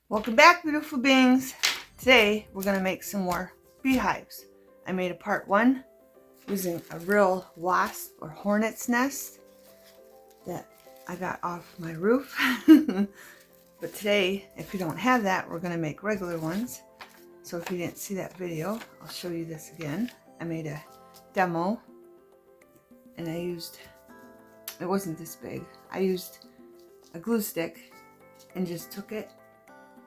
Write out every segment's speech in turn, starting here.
Welcome back, beautiful beings. Today we're going to make some more beehives. I made a part one using a real wasp or hornet's nest that I got off my roof. But today, if you don't have that, we're going to make regular ones. So if you didn't see that video, I'll show you this again. I made a demo and I used, it wasn't this big, I used a glue stick and just took it,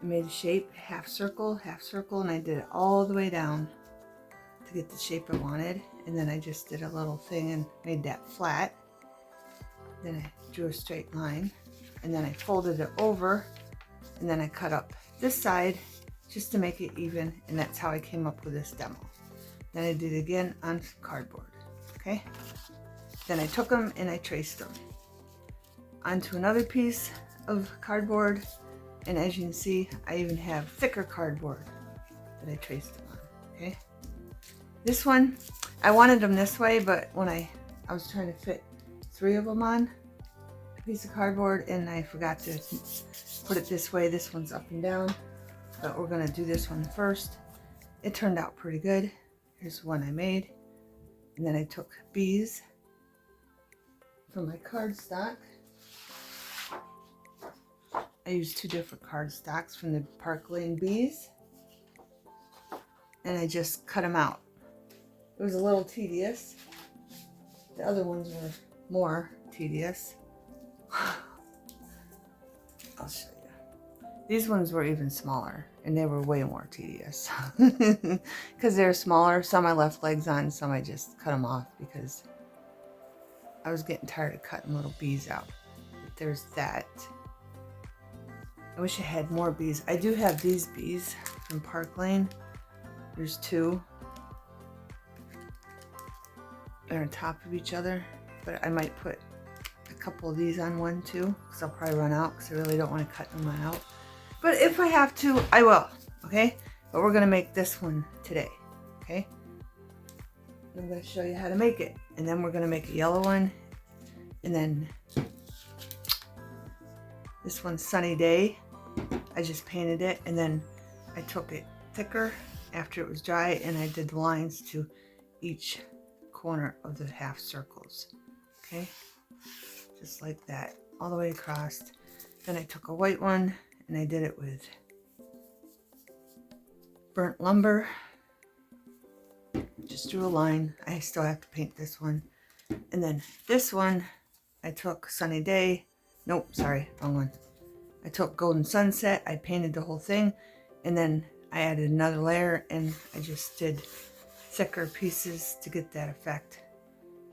made a shape, half circle, and I did it all the way down to get the shape I wanted. And then I just did a little thing and made that flat. Then I drew a straight line and then I folded it over and then I cut up this side just to make it even, and that's how I came up with this demo. Then I did it again on cardboard, okay? Then I took them and I traced them onto another piece of cardboard. And as you can see, I even have thicker cardboard that I traced them on, okay? This one, I wanted them this way, but when I was trying to fit 3 of them on a piece of cardboard and I forgot to put it this way. This one's up and down, but we're gonna do this one first. It turned out pretty good. Here's one I made. And then I took bees from my cardstock. I used 2 different cardstocks from the Park Lane bees, and I just cut them out. It was a little tedious. The other ones were more tedious. I'll show you. These ones were even smaller, and they were way more tedious because they're smaller. Some I left legs on, some I just cut them off because I was getting tired of cutting little bees out. But there's that. I wish I had more bees. I do have these bees from Park Lane. There's 2. They're on top of each other, but I might put a couple of these on one too, because I'll probably run out because I really don't want to cut them out. But if I have to, I will, okay? But we're gonna make this one today, okay? I'm gonna show you how to make it. And then we're gonna make a yellow one, and then this one's Sunny Day. I just painted it, and then I took it thicker after it was dry, and I did the lines to each corner of the half circles, okay? Just like that, all the way across. Then I took a white one, and I did it with burnt lumber. Just drew a line. I still have to paint this one. And then this one, I took Sunny Day. Nope, sorry, wrong one. I took Golden Sunset, I painted the whole thing, and then I added another layer, and I just did thicker pieces to get that effect.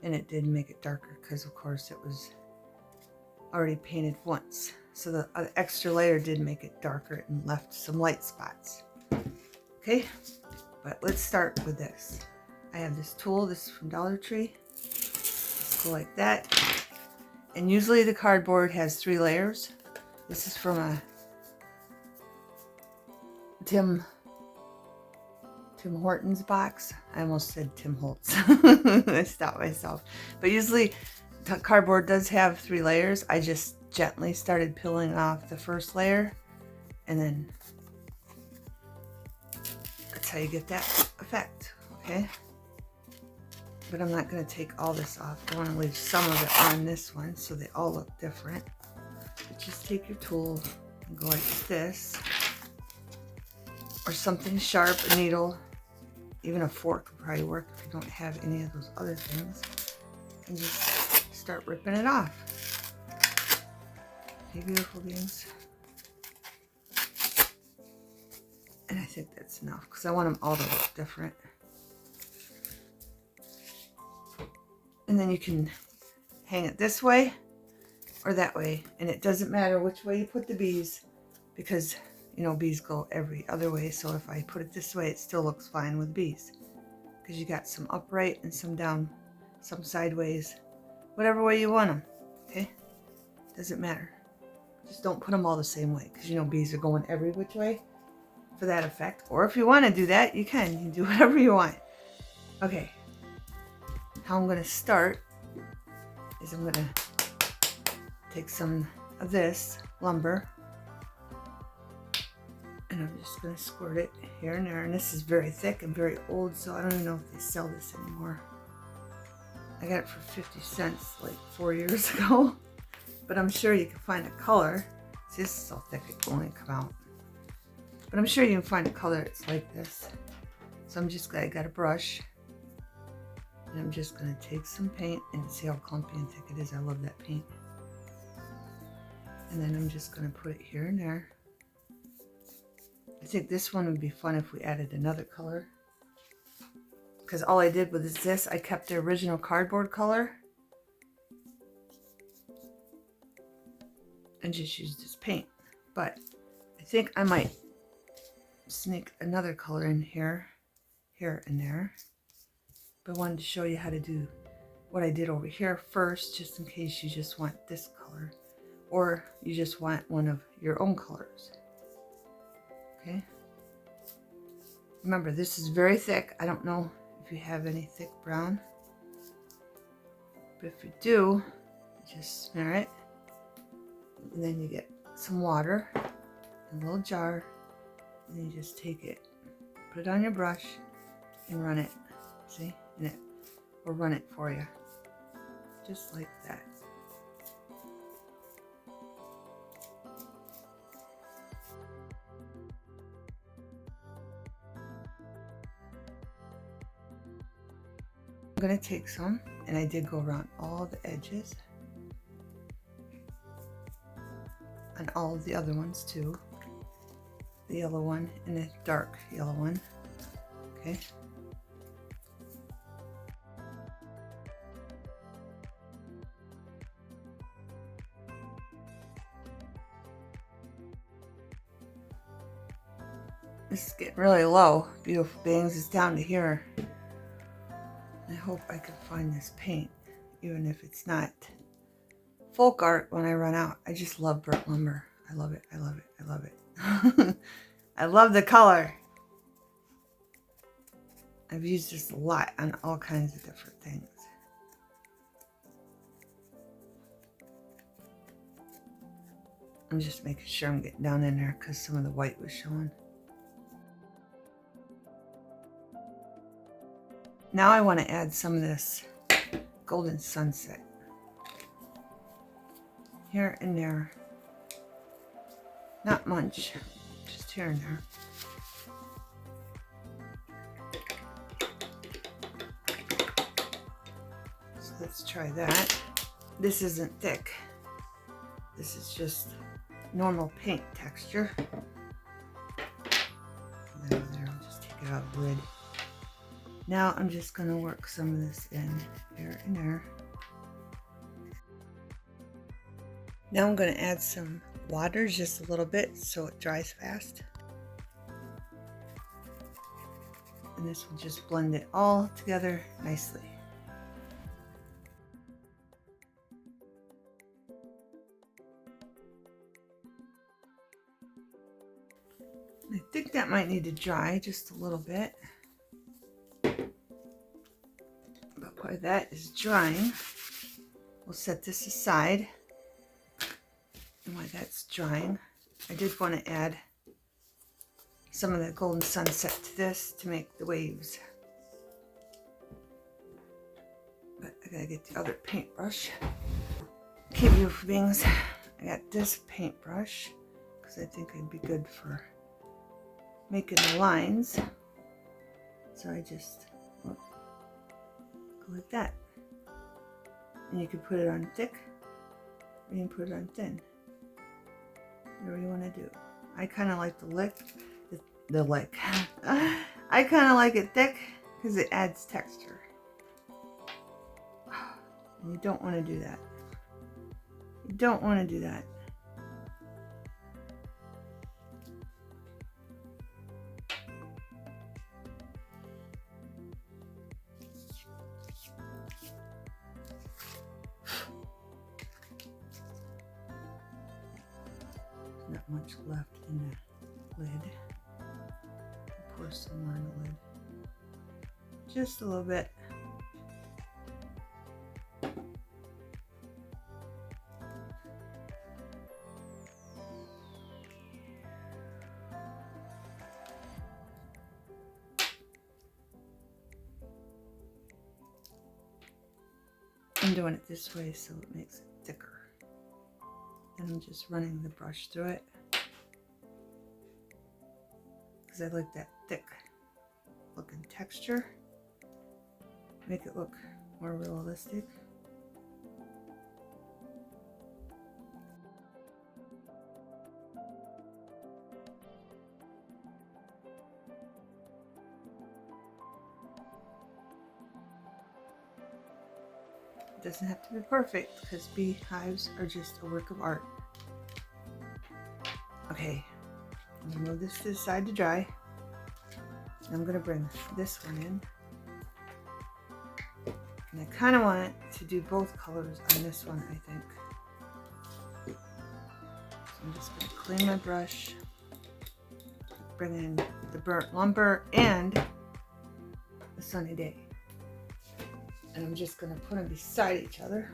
And it did make it darker because, of course, it was already painted once. So the extra layer did make it darker and left some light spots. Okay, but let's start with this. I have this tool, this is from Dollar Tree. Let's go like that. And usually the cardboard has 3 layers. This is from a Tim Hortons box. I almost said Tim Holtz. I stopped myself. But usually cardboard does have 3 layers. I just gently started peeling off the first layer, and then that's how you get that effect, okay? But I'm not going to take all this off. I want to leave some of it on this one so they all look different. But just take your tool and go like this, or something sharp, a needle, even a fork would probably work if you don't have any of those other things, and just start ripping it off. Okay, beautiful beings. And I think that's enough because I want them all to look different. And then you can hang it this way or that way, and it doesn't matter which way you put the bees because, you know, bees go every other way. So if I put it this way, it still looks fine with bees because you got some upright and some down, some sideways, whatever way you want them, okay? Doesn't matter. Just don't put them all the same way because, you know, bees are going every which way for that effect. Or if you want to do that, you can do whatever you want. Okay, how I'm going to start is I'm going to take some of this lumber And I'm just going to squirt it here and there. And this is very thick and very old, so I don't even know if they sell this anymore. I got it for 50 cents like 4 years ago. But I'm sure you can find a color. See, this is so thick it won't even come out. But I'm sure you can find a color that's like this. So I got a brush. And I'm just going to take some paint and see how clumpy and thick it is. I love that paint. And then I'm just going to put it here and there. I think this one would be fun if we added another color. Because all I did with this, I kept the original cardboard color. And just used this paint. But I think I might sneak another color in here and there. But I wanted to show you how to do what I did over here first, just in case you just want this color. Or you just want one of your own colors. Okay. Remember, this is very thick. I don't know if you have any thick brown. But if you do, just smear it. And then you get some water in a little jar. And you just take it, put it on your brush, and run it. See? And it will run it for you. Just like that. I'm going to take some, and I did go around all the edges. And all of the other ones too. The yellow one and the dark yellow one. Okay. This is getting really low. Beautiful beings, it's down to here. I hope I can find this paint, even if it's not folk art when I run out. I just love burnt lumber. I love it. I love it. I love it. I love the color. I've used this a lot on all kinds of different things. I'm just making sure I'm getting down in there because some of the white was showing. Now I want to add some of this golden sunset here and there. Not much, just here and there. So let's try that. This isn't thick. This is just normal paint texture. There, I'll just take it out of the lid. Now I'm just going to work some of this in here and there. Now I'm going to add some water, just a little bit, so it dries fast. And this will just blend it all together nicely. I think that might need to dry just a little bit. But while that is drying, we'll set this aside. And while that's drying, I did want to add some of the golden sunset to this to make the waves. But I gotta get the other paintbrush. Okay, beautiful beings, I got this paintbrush because I think it'd be good for making the lines. So I just go like that. And you can put it on thick, or you can put it on thin. Whatever you want to do. I kind of like the lick. I kind of like it thick because it adds texture. And you don't want to do that. You don't want to do that. Not much left in the lid. Pour some more in the lid. Just a little bit. I'm doing it this way so it makes it thicker. And I'm just running the brush through it because I like that thick looking texture. Make it look more realistic. It doesn't have to be perfect because beehives are just a work of art. Okay, I'm gonna move this to the side to dry. I'm gonna bring this one in. And I kind of want to do both colors on this one, I think. So I'm just gonna clean my brush, bring in the burnt lumber and the sunny day. And I'm just gonna put them beside each other.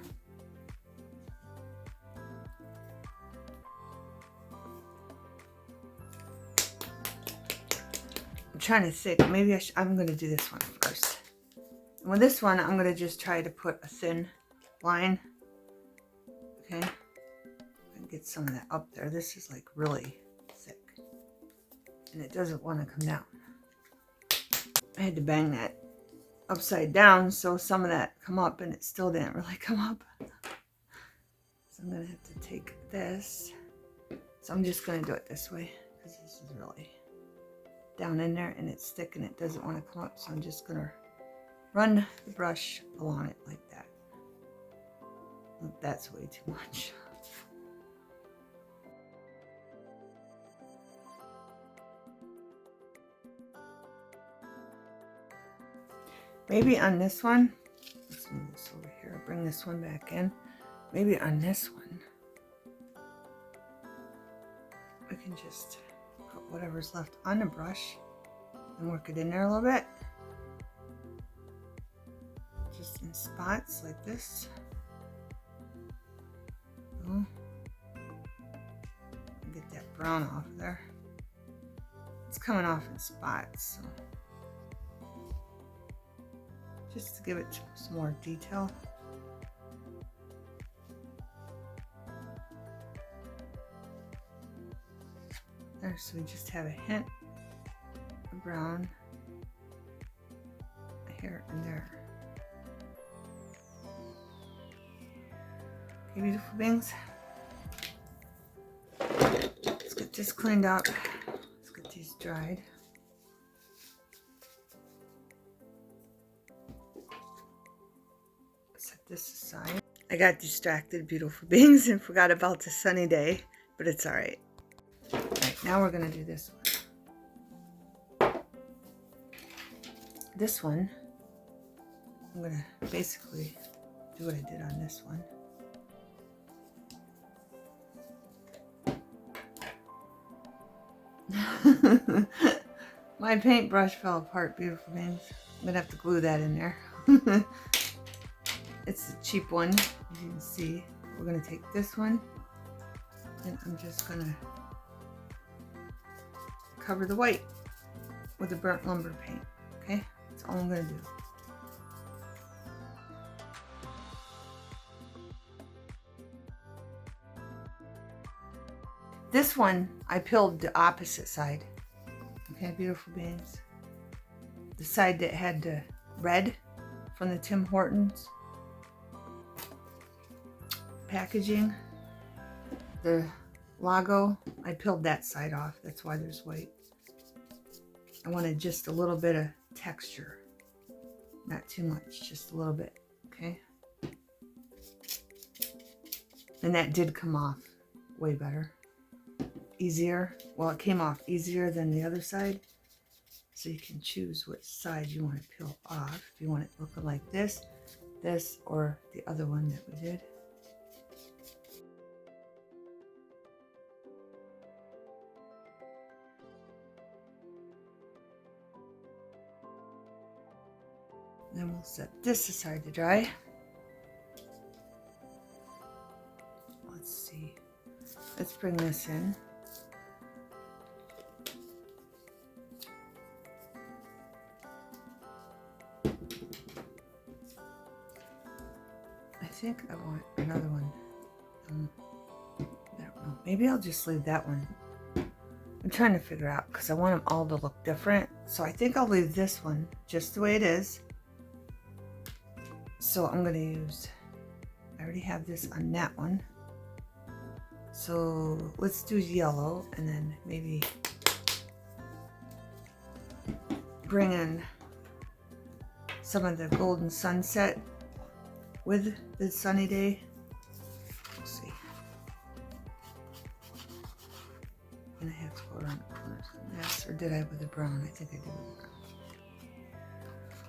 I'm trying to think, maybe I'm gonna do this one first. And with this one, I'm gonna just try to put a thin line. Okay, and get some of that up there. This is like really thick, and it doesn't want to come down. I had to bang that upside down so some of that come up, and it still didn't really come up. So I'm gonna have to take this. So I'm just gonna do it this way because this is really down in there and it's thick and it doesn't want to come up. So I'm just gonna run the brush along it like that. That's way too much. Maybe on this one, let's move this over here, bring this one back in. Maybe on this one, I can just put whatever's left on the brush and work it in there a little bit. Just in spots like this. Oh. Get that brown off there. It's coming off in spots, so just to give it some more detail. There, so we just have a hint of brown here and there. Okay, beautiful beings. Let's get this cleaned up. Let's get these dried. Set this aside. I got distracted, beautiful beings, and forgot about the sunny day, but it's all right. All right, now we're gonna do this one. This one, I'm gonna basically do what I did on this one. My paintbrush fell apart, beautiful beings. I'm gonna have to glue that in there. It's a cheap one, as you can see. We're gonna take this one and I'm just gonna cover the white with the burnt lumber paint. Okay, that's all I'm gonna do. This one, I peeled the opposite side. Okay, beautiful beings. The side that had the red from the Tim Hortons packaging, the logo, I peeled that side off. That's why there's white. I wanted just a little bit of texture. Not too much, just a little bit, okay? And that did come off way better. Easier. Well, it came off easier than the other side. So you can choose which side you want to peel off. If you want it looking like this, or the other one that we did. Then we'll set this aside to dry. Let's see. Let's bring this in. I think I want another one. I don't know. Maybe I'll just leave that one. I'm trying to figure out because I want them all to look different. So I think I'll leave this one just the way it is. So I'm going to use, I already have this on that one. So let's do yellow and then maybe bring in some of the golden sunset with the sunny day. We'll see. And I have to go around the corners. Yes, or did I with the brown? I think I did with the brown.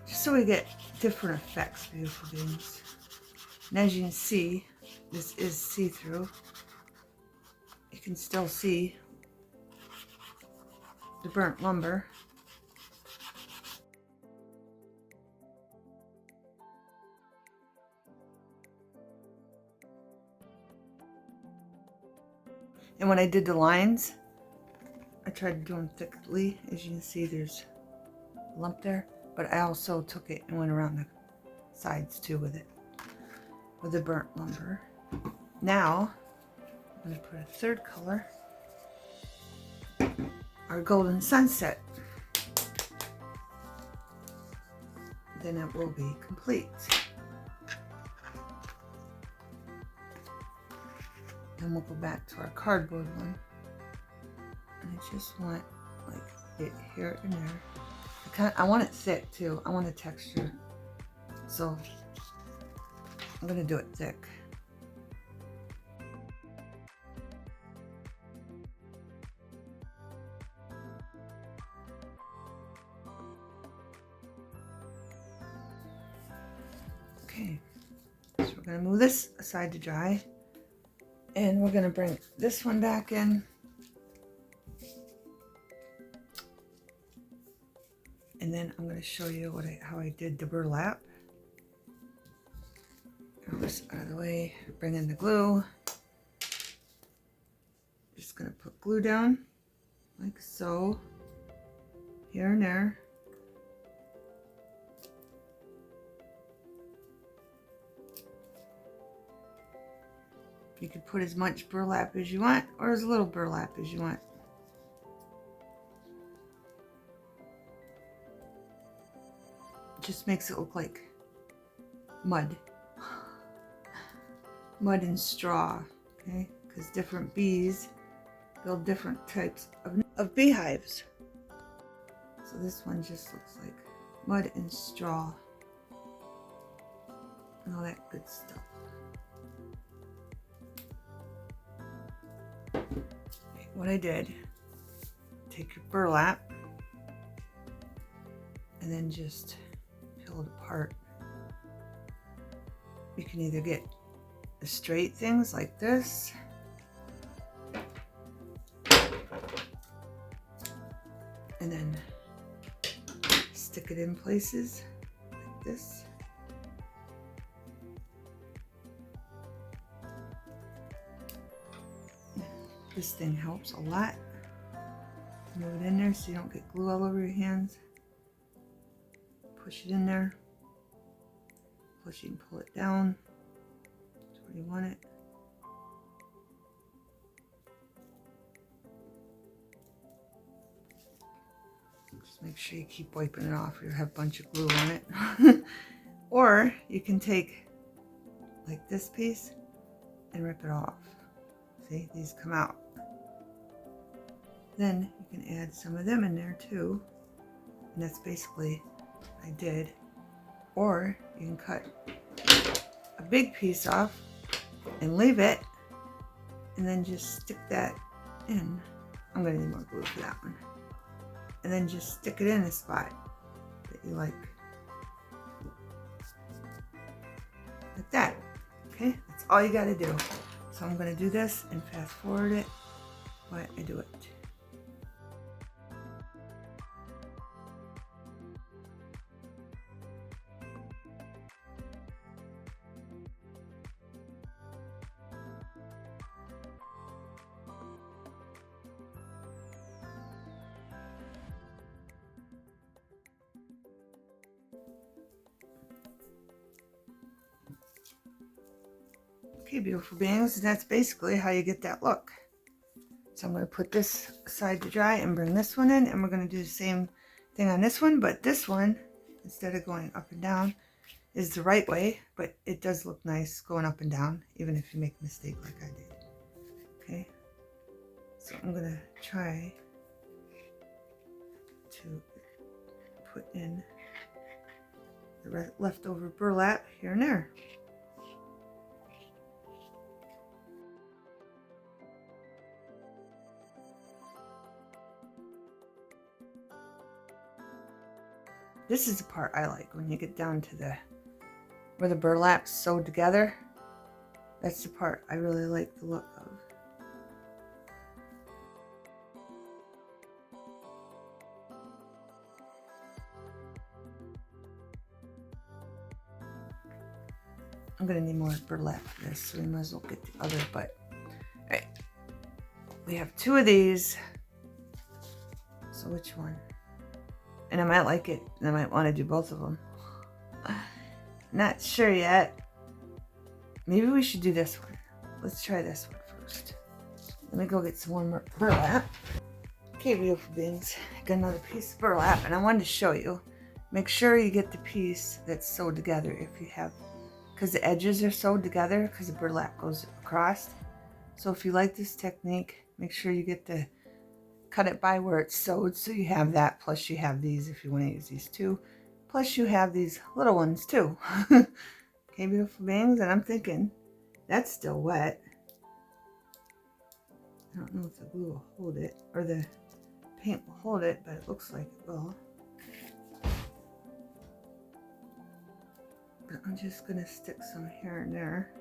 Just so we get different effects, beautiful beings. And as you can see, this is see-through. You can still see the burnt lumber. And when I did the lines, I tried to do them thickly. As you can see, there's a lump there. But I also took it and went around the sides too with it, with the burnt lumber. Now, I'm going to put a third color, our golden sunset. Then it will be complete. Then we'll go back to our cardboard one. And I just want like it here and there. I want it thick too. I want a texture. So I'm going to do it thick. Okay, so we're going to move this aside to dry. And we're going to bring this one back in. And then I'm going to show you how I did the burlap. Get this out of the way. Bring in the glue. Just going to put glue down like so. Here and there. You could put as much burlap as you want or as little burlap as you want. Just makes it look like mud. Mud and straw, okay? Because different bees build different types of beehives. So this one just looks like mud and straw and all that good stuff. Okay, what I did, take your burlap and then just peel it apart. You can either get the straight things like this, and then stick it in places like this. This thing helps a lot. Move it in there so you don't get glue all over your hands. Push it in there. Push it and pull it down to where you want it. Just make sure you keep wiping it off or you'll have a bunch of glue on it. Or you can take like this piece and rip it off. See, these come out. Then you can add some of them in there too. And that's basically what I did. Or you can cut a big piece off and leave it and then just stick that in. I'm going to need more glue for that one. And then just stick it in a spot that you like. Like that. Okay, that's all you got to do. So I'm going to do this and fast forward it while I do it. Okay, beautiful beings, that's basically how you get that look. So I'm going to put this aside to dry and bring this one in, and we're going to do the same thing on this one, but this one, instead of going up and down, is the right way, but it does look nice going up and down, even if you make a mistake like I did. Okay, so I'm going to try to put in the leftover burlap here and there. This is the part I like, when you get down to the where the burlap's sewed together. That's the part I really like the look of. I'm gonna need more burlap for this, so we might as well get the other, but alright. We have 2 of these. So which one? And I might like it, and I might want to do both of them. Not sure yet. Maybe we should do this one. Let's try this one first. Let me go get some more burlap. Okay, beautiful beings. I got another piece of burlap, and I wanted to show you. Make sure you get the piece that's sewed together if you have, because the edges are sewed together because the burlap goes across. So if you like this technique, make sure you get the cut it by where it's sewed, so you have that, plus you have these if you want to use these too, plus you have these little ones too. Okay, beautiful beings, and I'm thinking that's still wet. I don't know if the glue will hold it or the paint will hold it, but it looks like it will. But I'm just gonna stick some here and there.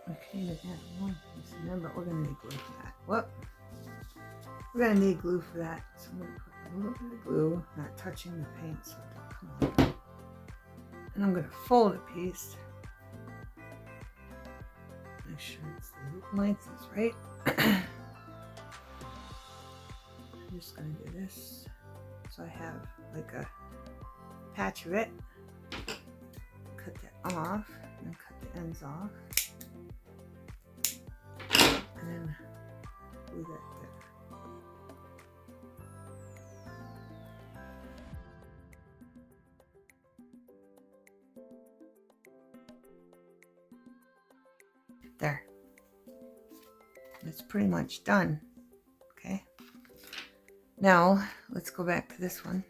Okay, we got one piece in there, but we're gonna need glue for that. Whoop! We're gonna need glue for that, so I'm gonna put a little bit of glue, not touching the paint, so it don't come off. And I'm gonna fold a piece. Make sure it's the loop length is right. I'm just gonna do this, so I have like a patch of it. Cut that off, and cut the ends off. And then glue that there. There. It's pretty much done. Okay. Now let's go back to this one.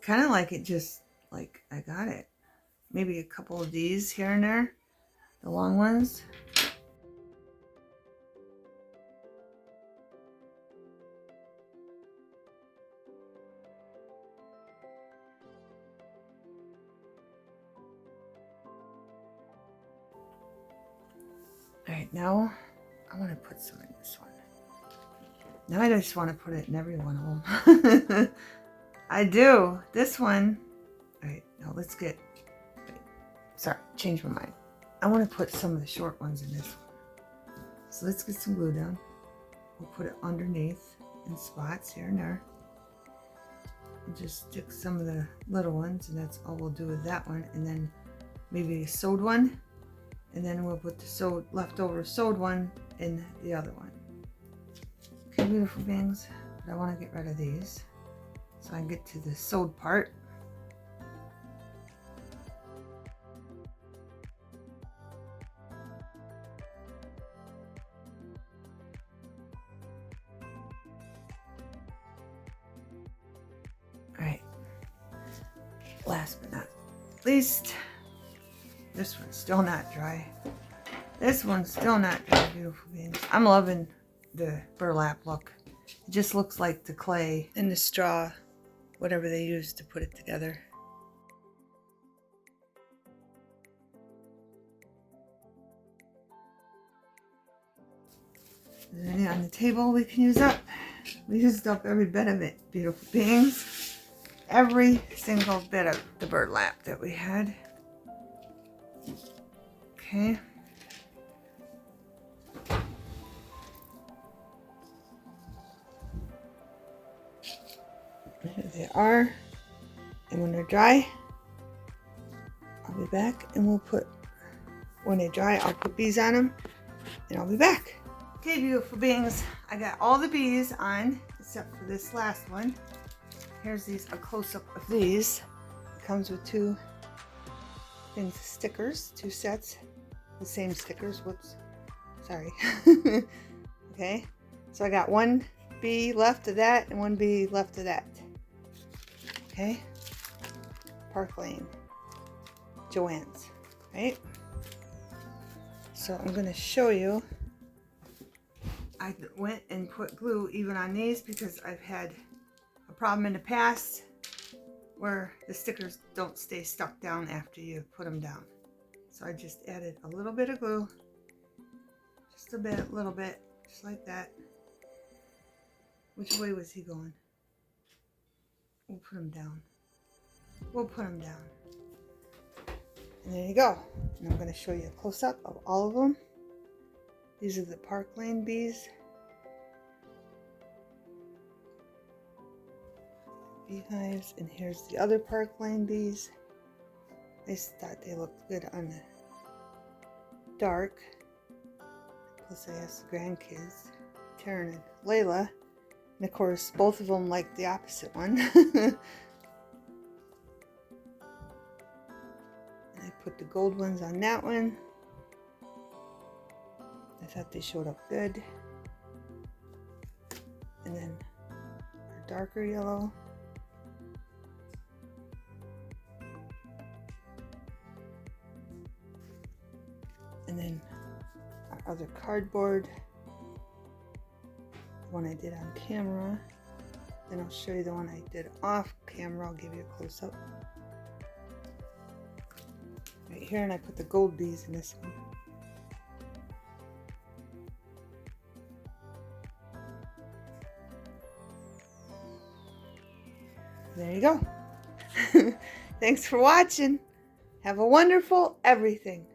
Kind of like it just like I got it. Maybe a couple of these here and there. The long ones. Alright, now I want to put some in this one. Now I just want to put it in every one of them. I do. This one. Alright, now let's get... Wait, sorry, change my mind. I want to put some of the short ones in this one. So let's get some glue down. We'll put it underneath in spots here and there. And just stick some of the little ones, and that's all we'll do with that one. And then maybe a sewed one. And then we'll put the leftover sewed one in the other one. Okay, beautiful beings. But I want to get rid of these so I can get to the sewed part. Alright. Last but not least, this one's still not dry. This one's still not dry, beautiful beings. I'm loving the burlap look. It just looks like the clay and the straw, whatever they used to put it together. Is there any on the table we can use up? We used up every bit of it, beautiful beings. Every single bit of the burlap that we had. Okay. they are. And when they're dry, I'll be back and when they dry, I'll put bees on them and I'll be back. Okay, beautiful beings, I got all the bees on except for this last one. Here's a close-up of these. It comes with two things of stickers, two sets, the same stickers. Whoops, sorry. Okay, so I got one bee left of that and one bee left of that. Okay, Park Lane, Joanne's, right? So I'm going to show you. I went and put glue even on these because I've had a problem in the past where the stickers don't stay stuck down after you put them down. So I just added a little bit of glue, just a little bit, just like that. Which way was he going? We'll put him down. We'll put him down. And there you go. And I'm going to show you a close-up of all of them. These are the Park Lane bees. Beehives. And here's the other Park Lane bees. I just thought they looked good on the dark. Plus I asked the grandkids, Taryn and Layla. And of course, both of them like the opposite one. And I put the gold ones on that one. I thought they showed up good. And then our darker yellow. And then our other cardboard. The one I did on camera. Then I'll show you the one I did off camera. I'll give you a close-up. Right here, and I put the gold bees in this one. There you go. Thanks for watching. Have a wonderful everything.